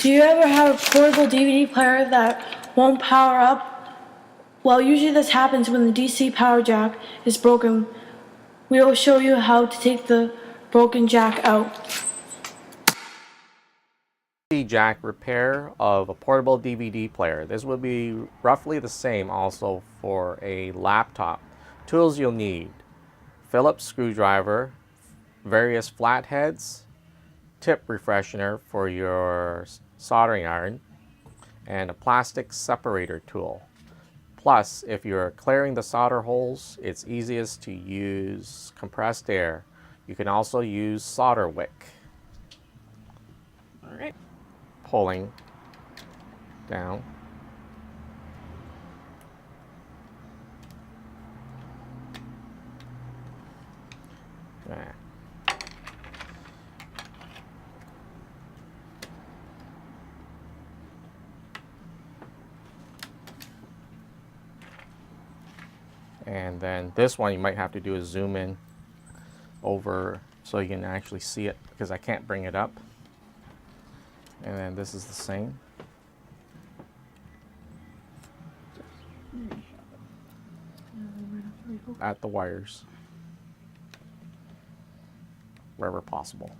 Do you ever have a portable DVD player that won't power up? Well, usually this happens when the DC power jack is broken. We will show you how to take the broken jack out. Jack repair of a portable DVD player. This will be roughly the same also for a laptop. Tools you'll need: Phillips screwdriver, various flatheads, tip refreshener for your soldering iron, and a plastic separator tool. Plus, if you're clearing the solder holes, it's easiest to use compressed air. You can also use solder wick. All right. Pulling down. Right. And then this one you might have to do is zoom in over so you can actually see it, because I can't bring it up. And then this is the same. At the wires, wherever possible.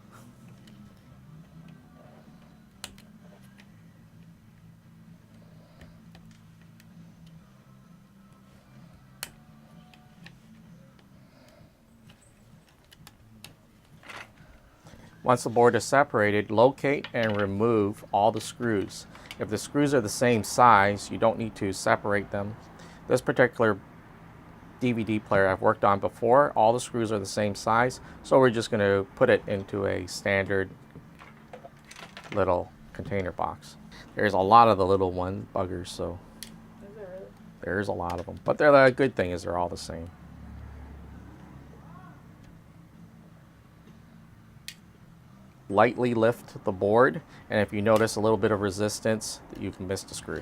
Once the board is separated, locate and remove all the screws. If the screws are the same size, you don't need to separate them. This particular DVD player I've worked on before, all the screws are the same size, so we're just going to put it into a standard little container box. There's a lot of the little one buggers, so there's a lot of them. But the good thing is they're all the same. Lightly lift the board, and if you notice a little bit of resistance, you've missed a screw.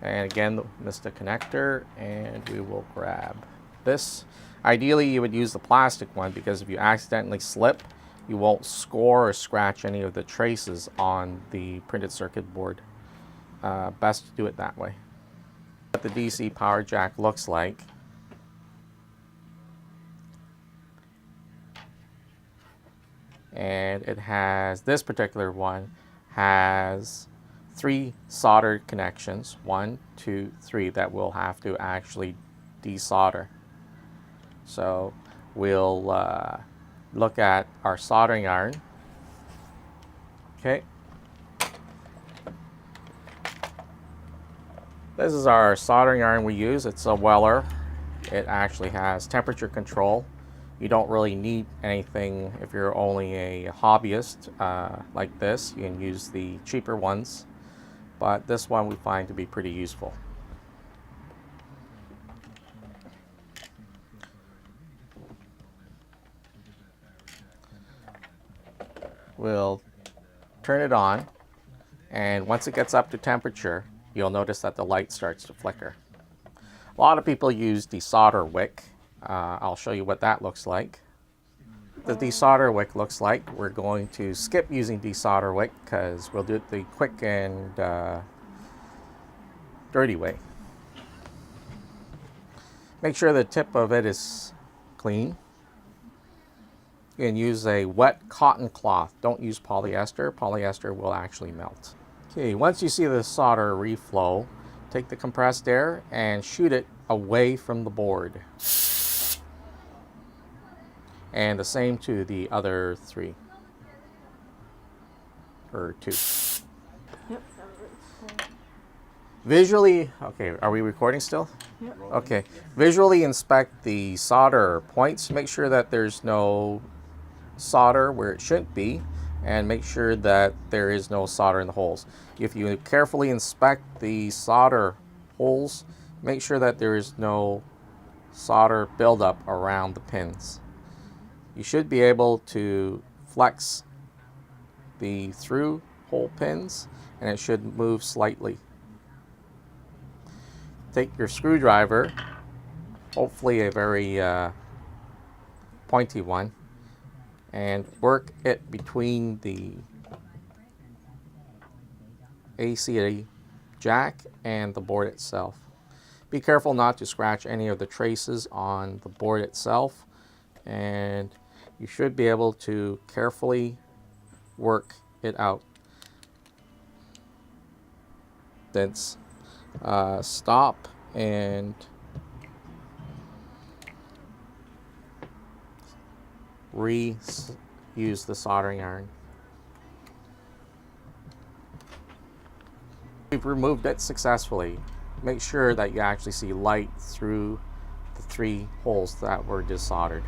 And again, missed a connector, and we will grab this. Ideally, you would use the plastic one, because if you accidentally slip, you won't score or scratch any of the traces on the printed circuit board. Best to do it that way. What the DC power jack looks like. And it has, this particular one has 3 soldered connections, 1, 2, 3, that we'll have to actually desolder. So we'll look at our soldering iron. Okay. This is our soldering iron we use. It's a Weller. It actually has temperature control. You don't really need anything if you're only a hobbyist like this. You can use the cheaper ones, but this one we find to be pretty useful. We'll turn it on, and once it gets up to temperature, you'll notice that the light starts to flicker. A lot of people use desolder wick. I'll show you what that looks like. The desolder wick looks like, we're going to skip using desolder wick because we'll do it the quick and dirty way. Make sure the tip of it is clean. You can use a wet cotton cloth. Don't use polyester. Polyester will actually melt. Okay, once you see the solder reflow, take the compressed air and shoot it away from the board. And the same to the other 3. Or 2. Yep. Visually, okay, are we recording still? Yep. Okay. Visually inspect the solder points. Make sure that there's no solder where it shouldn't be, and make sure that there is no solder in the holes. If you carefully inspect the solder holes, make sure that there is no solder buildup around the pins. You should be able to flex the through hole pins, and it should move slightly. Take your screwdriver, hopefully a very pointy one, and work it between the AC jack and the board itself. Be careful not to scratch any of the traces on the board itself, and you should be able to carefully work it out. Then stop and use the soldering iron. We've removed it successfully. Make sure that you actually see light through the 3 holes that were just soldered.